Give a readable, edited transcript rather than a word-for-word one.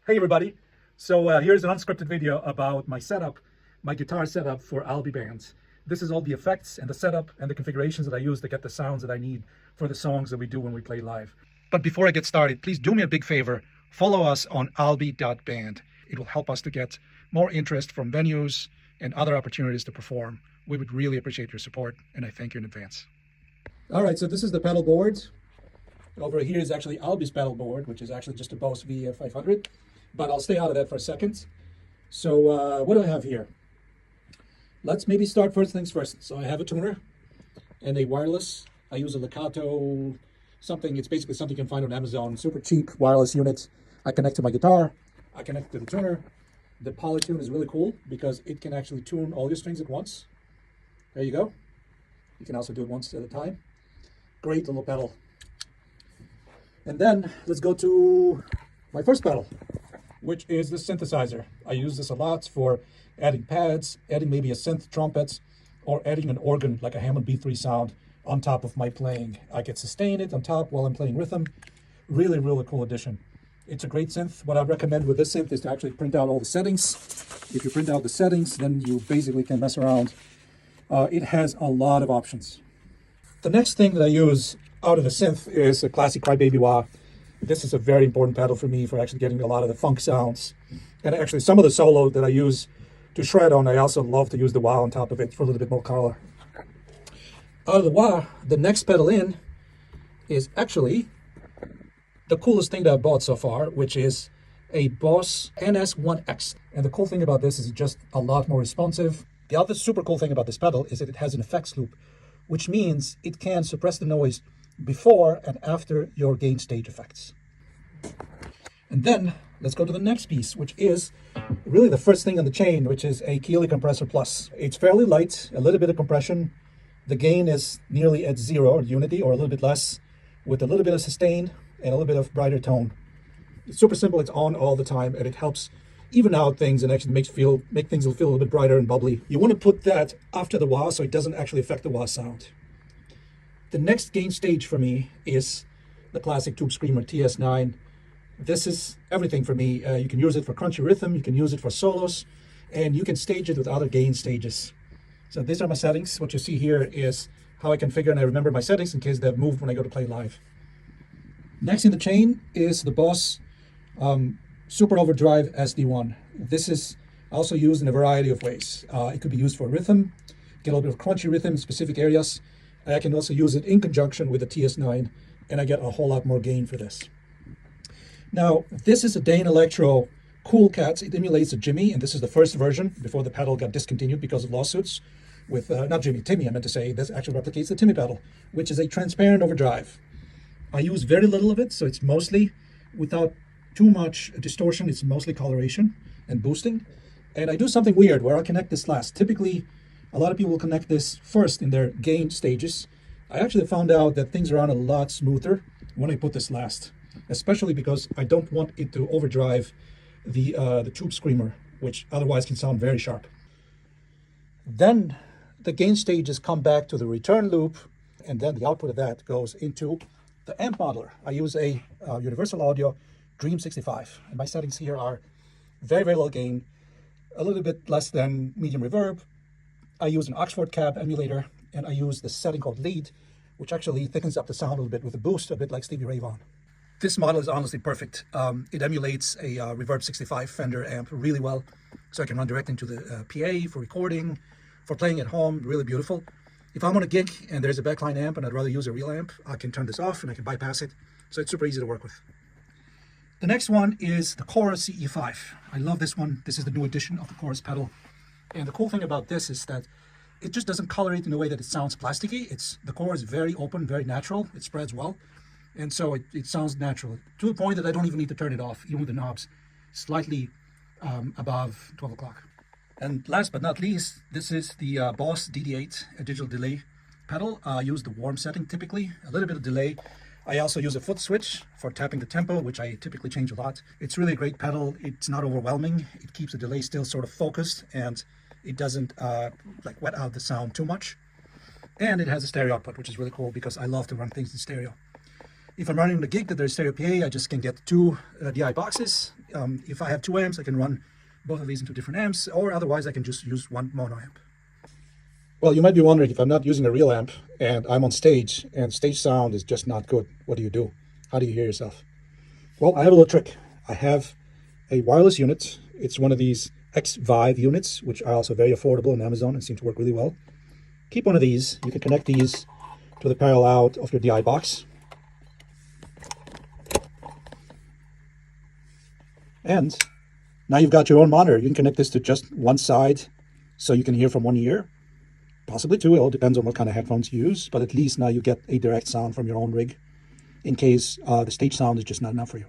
Hey everybody, so here's an unscripted video about my setup, my guitar setup for Alby bands. This is all the effects and the setup and the configurations that I use to get the sounds that I need for the songs that we do when we play live. But before I get started, please do me a big favor, follow us on alby.band. It will help us to get more interest from venues and other opportunities to perform. We would really appreciate your support, and I thank you in advance. All right, so this is the pedal board. Over here is actually Alby's pedal board, which is actually just a Bose VF500. But I'll stay out of that for a second. So what do I have here? Let's maybe start first things first. So I have a tuner and a wireless. I use a Lakato something. It's basically something you can find on Amazon. Super cheap wireless unit. I connect to my guitar. I connect to the tuner. The Polytune is really cool because it can actually tune all your strings at once. There you go. You can also do it once at a time. Great little pedal. And then let's go to my first pedal, which is the synthesizer. I use this a lot for adding pads, adding maybe a synth trumpet, or adding an organ like a Hammond B3 sound on top of my playing. I can sustain it on top while I'm playing rhythm. Really, really cool addition. It's a great synth. What I recommend with this synth is to actually print out all the settings. If you print out the settings, then you basically can mess around. It has a lot of options. The next thing that I use out of the synth is a classic Crybaby Wah. This is a very important pedal for me for actually getting a lot of the funk sounds. And actually some of the solo that I use to shred on, I also love to use the wah on top of it for a little bit more color. Out of the wah, the next pedal in is actually the coolest thing that I bought so far, which is a Boss NS1X. And the cool thing about this is it's just a lot more responsive. The other super cool thing about this pedal is that it has an effects loop, which means it can suppress the noise before and after your gain stage effects. And then let's go to the next piece, which is really the first thing on the chain, which is a Keeley Compressor Plus. It's fairly light, a little bit of compression. The gain is nearly at zero, or unity, or a little bit less, with a little bit of sustain and a little bit of brighter tone. It's super simple, it's on all the time, and it helps even out things and actually make things feel a little bit brighter and bubbly. You want to put that after the wah so it doesn't actually affect the wah sound. The next gain stage for me is the classic Tube Screamer TS9. This is everything for me. You can use it for crunchy rhythm, you can use it for solos, and you can stage it with other gain stages. So these are my settings. What you see here is how I configure and I remember my settings in case they've moved when I go to play live. Next in the chain is the Boss Super Overdrive SD1. This is also used in a variety of ways. It could be used for rhythm, get a little bit of crunchy rhythm in specific areas. I can also use it in conjunction with the TS9, and I get a whole lot more gain for this. Now, this is a Dane Electro Cool Cats. It emulates a Jimmy, and this is the first version before the pedal got discontinued because of lawsuits with, not Jimmy, Timmy, I meant to say. This actually replicates the Timmy pedal, which is a transparent overdrive. I use very little of it, so it's mostly without too much distortion. It's mostly coloration and boosting. And I do something weird where I connect this last. Typically, a lot of people will connect this first in their gain stages. I actually found out that things run a lot smoother when I put this last, especially because I don't want it to overdrive the Tube Screamer, which otherwise can sound very sharp. Then the gain stages come back to the return loop, and then the output of that goes into the amp modeler. I use a Universal Audio Dream 65, and my settings here are very, very low gain, a little bit less than medium reverb. I use an Oxford Cab emulator, and I use the setting called Lead, which actually thickens up the sound a little bit with a boost, a bit like Stevie Ray Vaughan. This model is honestly perfect. It emulates a Reverb 65 Fender amp really well, so I can run direct into the PA for recording, for playing at home, really beautiful. If I'm on a gig and there's a backline amp and I'd rather use a real amp, I can turn this off and I can bypass it, so it's super easy to work with. The next one is the Chorus CE5. I love this one. This is the new edition of the Chorus pedal. And the cool thing about this is that it just doesn't color it in a way that it sounds plasticky. The core is very open, very natural. It spreads well. And so it sounds natural to the point that I don't even need to turn it off, even with the knobs slightly above 12 o'clock. And last but not least, this is the Boss DD8 digital delay pedal. I use the warm setting typically, a little bit of delay. I also use a foot switch for tapping the tempo, which I typically change a lot. It's really a great pedal. It's not overwhelming. It keeps the delay still sort of focused, and it doesn't like wet out the sound too much. And it has a stereo output, which is really cool because I love to run things in stereo. If I'm running the gig that there's stereo PA, I just can get two DI boxes, If I have 2 amps, I can run both of these into different amps, or otherwise I can just use one mono amp. Well, you might be wondering, if I'm not using a real amp and I'm on stage and stage sound is just not good, what do you do? How do you hear yourself? Well, I have a little trick. I have a wireless unit. It's one of these X-Vive units, which are also very affordable on Amazon and seem to work really well. Keep one of these. You can connect these to the parallel out of your DI box. And now you've got your own monitor. You can connect this to just one side so you can hear from one ear, possibly two. It all depends on what kind of headphones you use, but at least now you get a direct sound from your own rig in case the stage sound is just not enough for you.